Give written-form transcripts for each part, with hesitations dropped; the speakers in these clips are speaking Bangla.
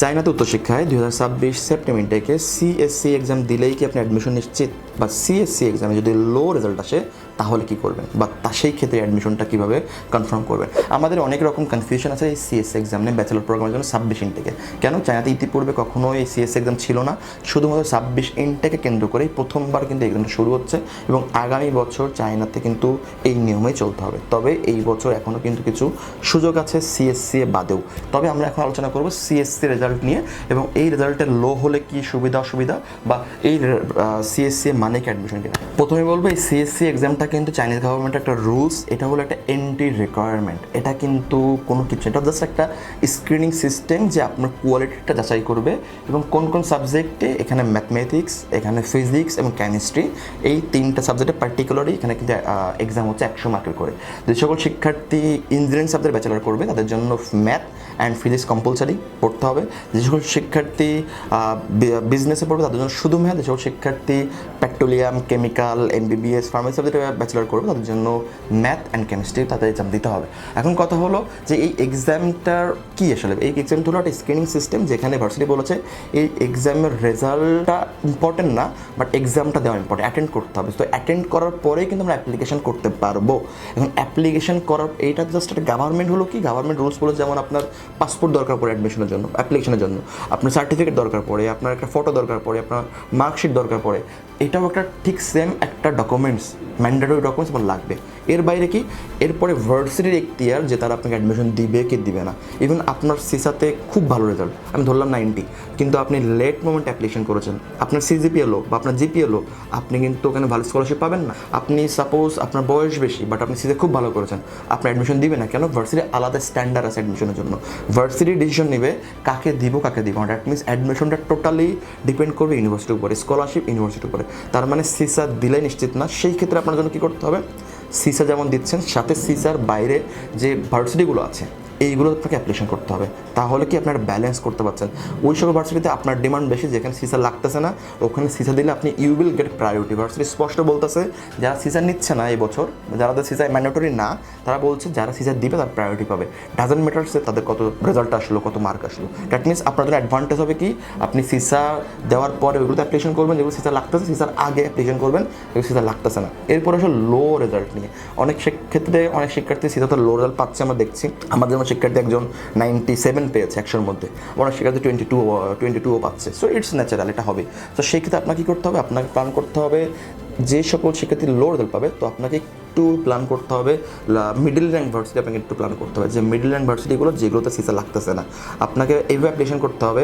চায়নাতে উচ্চশিক্ষায় 2026 সেপ্টেম্বর থেকে সিএসসি এক্সাম দিলেই কি আপনি অ্যাডমিশন নিশ্চিত, বা সিএসসি এক্সামে যদি লো রেজাল্ট আসে তাহলে কি করবেন, বা সেই ক্ষেত্রে অ্যাডমিশনটা কীভাবে কনফার্ম করবেন? আমাদের অনেক রকম কনফিউশন আছে এই সিএসসি এক্সাম নিয়ে, ব্যাচেলর প্রোগ্রামের জন্য 26 ইনটেকে। কেন চায়নাতে ইতিপূর্বে কখনো এই সিএসসি এক্সাম ছিল না, শুধুমাত্র 26 ইনটেকে কেন্দ্র করেই প্রথমবার কিন্তু এক্সামটা শুরু হচ্ছে, এবং আগামী বছর চায়নাতে কিন্তু এই নিয়মেই চলতে হবে। তবে এই বছর এখনও কিন্তু কিছু সুযোগ আছে সিএসসি বাদেও। তবে আমরা এখন আলোচনা করব সিএসসি রেজাল্ট নিয়ে, এবং এই রেজাল্টের লো হলে কি সুবিধা অসুবিধা, বা এই সিএসসি মানে কি অ্যাডমিশন কিনা। প্রথমে বলবো এই সিএসসি এক্সামটা কিন্তু চাইনিজ গভর্নমেন্টের একটা রুলস, এটা হলো একটা এন্ট্রি রিকোয়ারমেন্ট। এটা কিন্তু কোনো কিছু, এটা জাস্ট একটা স্ক্রিনিং সিস্টেম যে আপনার কোয়ালিটিটা যাচাই করবে, এবং কোন কোন সাবজেক্টে, এখানে ম্যাথমেটিক্স, এখানে ফিজিক্স এবং কেমিস্ট্রি, এই তিনটা সাবজেক্টে পার্টিকুলারলি এখানে কিন্তু এক্সাম হচ্ছে 100 মার্কের করে। যে সকল শিক্ষার্থী ইঞ্জিনিয়ারিং সাবজেক্ট ব্যাচেলার করবে তাদের জন্য ম্যাথ অ্যান্ড ফিজিক্স কম্পালসারি পড়তে হবে। যে সকল শিক্ষার্থী বিজনেসে পড়বে তাদের জন্য শুধু ম্যাথ। যে সকল শিক্ষার্থী পেট্রোলিয়াম, কেমিক্যাল, এমবিবিএস, ফার্মেসি সাবজেক্টে ব্যাচেলার করবে তাদের জন্য ম্যাথ অ্যান্ড কেমিস্ট্রি তাদের এক্সাম দিতে হবে। এখন কথা হলো যে এই এক্সামটার কী আসলে, এই এক্সামটা হলো একটা স্ক্রিনিং সিস্টেম, যেখানে ভার্সিটি বলেছে এই এক্সামের রেজাল্টটা ইম্পর্টেন্ট না, বাট এক্সামটা দেওয়া ইম্পর্টেন্ট, অ্যাটেন্ড করতে হবে। তো অ্যাটেন্ড করার পরেই কিন্তু আমরা অ্যাপ্লিকেশন করতে পারবো। এখন অ্যাপ্লিকেশন করার এইটা জাস্ট একটা গভর্নমেন্ট হলো কি, গভর্নমেন্ট রুলস বলে, যেমন আপনার পাসপোর্ট দরকার পড়ে অ্যাডমিশনের জন্য, অ্যাপ্লিকেশনের জন্য আপনার সার্টিফিকেট দরকার পড়ে, আপনার একটা ফটো দরকার পড়ে, আপনার মার্কশিট দরকার পড়ে, এটাও একটা ঠিক সেম একটা ডকুমেন্টস, ম্যান্ডেটরি ডকুমেন্টস আমার লাগবে। এর বাইরে কি, এরপরে ভার্সিটির এখতিয়ার যে তারা আপনাকে অ্যাডমিশন দিবে কি দিবে না। ইভেন আপনার সিসাতে খুব ভালো রেজাল্ট, আমি ধরলাম 90, কিন্তু আপনি লেট মোমেন্টে অ্যাপ্লিকেশন করেছেন, আপনার সিজিপিএ লো বা আপনার জিপিএ লো, আপনি কিন্তু ওখানে ভালো স্কলারশিপ পাবেন না। আপনি সাপোজ আপনার বয়স বেশি বাট আপনি সিজে খুব ভালো করেছেন, আপনি অ্যাডমিশন দিবে না। কেন? ভার্সিটির আলাদা স্ট্যান্ডার্ড আছে অ্যাডমিশনের জন্য। ভার্সিটি ডিসিশন নেবে কাকে দিব কাকে দিব না। দ্যাট মিনস অ্যাডমিশনটা টোটালি ডিপেন্ড করবে ইউনিভার্সিটির উপরে, স্কলারশিপ ইউনিভার্সিটির উপরে। তার মানে সিসা দিলে নিশ্চিত না। সেই ক্ষেত্রে আপনার জন্য কী করতে হবে, সিসা যেমন দিচ্ছেন সাথে সিসার বাইরে যে ভার্সিটিগুলো আছে এইগুলো আপনাকে অ্যাপ্লিকেশন করতে হবে। তাহলে কি আপনারা ব্যালেন্স করতে পারছেন। ওই সকল ভার্সিটিতে আপনার ডিমান্ড বেশি, যেখানে সিসা লাগতেছে না, ওখানে সিসা দিলে আপনি you will get priority. Varsity স্পষ্ট বলতেছে যারা সিসা নিচ্ছে না এই বছর, যারা সিসা ম্যান্ডেটরি না, তারা বলছে যারা সিসা দিবে তারা প্রায়োরিটি পাবে। ডাজেন্ট ম্যাটারসে তাদের কত রেজাল্ট আসলো, কত মার্ক আসলো। দ্যাট মিনস আপনার জন্য অ্যাডভান্টেজ হবে কি, আপনি সিসা দেওয়ার পরে ওইগুলোতে অ্যাপ্লিকেশন করবেন যেগুলো সিসা লাগতেছে, সিসার আগে অ্যাপ্লিকেশন করবেন যেগুলো সিসা লাগতেছে না। এরপরে আসলে লো রেজাল্ট নিয়ে অনেক ক্ষেত্রে অনেক শিক্ষার্থী সিসাতে লো রেজাল্ট পাচ্ছে আমরা দেখছি। আমাদের যেমন শিক্ষার্থী একজন 97 পেয়েছে 100-র মধ্যে, অনেক শিক্ষার্থী 22 পাচ্ছে। সো ইটস ন্যাচারাল, এটা হবে। তো সেই ক্ষেত্রে আপনাকে কী করতে হবে, আপনাকে প্ল্যান করতে হবে যে সকল শিক্ষার্থী লো রেজাল্ট পাবে, তো আপনাকে একটু প্ল্যান করতে হবে মিডল র্যাঙ্ক ভার্সিটি, আপনাকে একটু প্ল্যান করতে হবে যে মিডল র্যাঙ্ক ভার্সিটিগুলো যেগুলোতে সিসা লাগতেছে না, আপনাকে এইভাবে অ্যাপ্লিকেশন করতে হবে।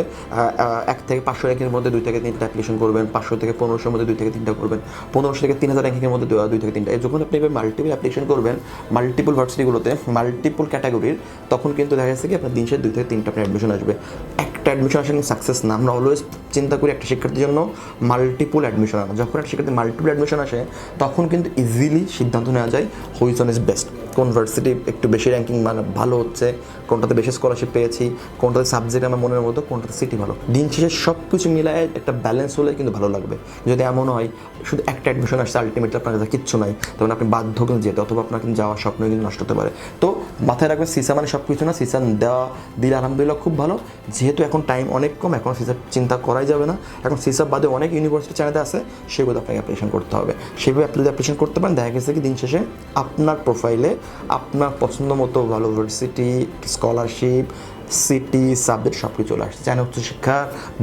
1 থেকে 500 র্যাঙ্কের মধ্যে 2 থেকে 3টা অ্যাপ্লিকেশন করবেন, 500 থেকে 1500-র মধ্যে 2 থেকে 3টা করবেন, 1500 থেকে 3000 র্যাঙ্কের মধ্যে 2 থেকে 3টা। যখন আপনি এভাবে মাল্টিপল অ্যাপ্লিকেশন করবেন মাল্টিপল ভার্সিটিগুলোতে, মাল্টিপল ক্যাটাগরির, তখন কিন্তু দেখা যাচ্ছে কি আপনার দিন শেষে 2 থেকে 3টা আপনার অ্যাডমিশন আসবে। একটা অ্যাডমিশন আসলে সাকসেস না। আমরা অলওয়েজ চিন্তা করি একটা শিক্ষার্থীর জন্য মাল্টিপল অ্যাডমিশন আনা। যখন একটা শিক্ষার্থী মাল্টিপল অ্যাডমিশন আসে তখন কিন্তু ইজিলি সিদ্ধান্ত নেওয়া যায় হুইচ ওয়ান ইজ বেস্ট, কোন ভার্সিটি একটু বেশি র্যাঙ্কিং মানে ভালো হচ্ছে, কোনটাতে বেশি স্কলারশিপ পেয়েছি, কোনটাতে সাবজেক্ট আমার মনের মতো, কোনটাতে সিটি ভালো। দিন শেষে সব কিছু মিলায় একটা ব্যালেন্স হলে কিন্তু ভালো লাগবে। যদি এমন হয় শুধু একটা অ্যাডমিশন আসছে, আলটিমেটলি আপনার কাছে কিচ্ছু নাই, তখন আপনি বাধ্য কিন্তু যেতে, অথবা আপনার কিন্তু যাওয়ার স্বপ্ন কিন্তু নষ্ট হতে পারে। তো মাথায় রাখবেন সিসা মানে সব কিছু না। সিসা দেওয়া দিলে আলহামদুলিল্লাহ খুব ভালো, যেহেতু এখন টাইম অনেক কম, এখন সিসা চিন্তা করাই যাবে না। এখন সিসা বাদে অনেক ইউনিভার্সিটি চায়নাতে আছে, সেগুলো আপনাকে অ্যাপ্লিকেশন করতে হবে। সেভাবে আপনি যদি অ্যাপ্লিকেশন করতে পারেন, দেখা গেছে কি দিন শেষে আপনার প্রোফাইলে আপনার পছন্দ মতো ভালো ভার্সিটি, স্কলারশিপ, সিটি, সাবজেক্ট সব কিছু চলে আসছে। চায়না উচ্চশিক্ষা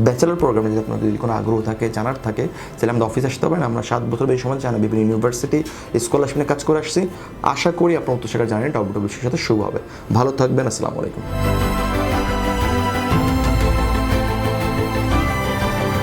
ব্যাচেলর প্রোগ্রামে যদি আপনার যদি কোনো আগ্রহ থাকে, জানার থাকে, তাহলে আমাদের অফিসে আসতে পারেন। আমরা 7 বছর বেশি সময় চায়না বিভিন্ন ইউনিভার্সিটি স্কলারশিপ নিয়ে কাজ করে আসছি। আশা করি আপনার উচ্চশিক্ষার জার্নি WWCর সাথে শুরু হবে। ভালো থাকবেন। আসসালামু আলাইকুম।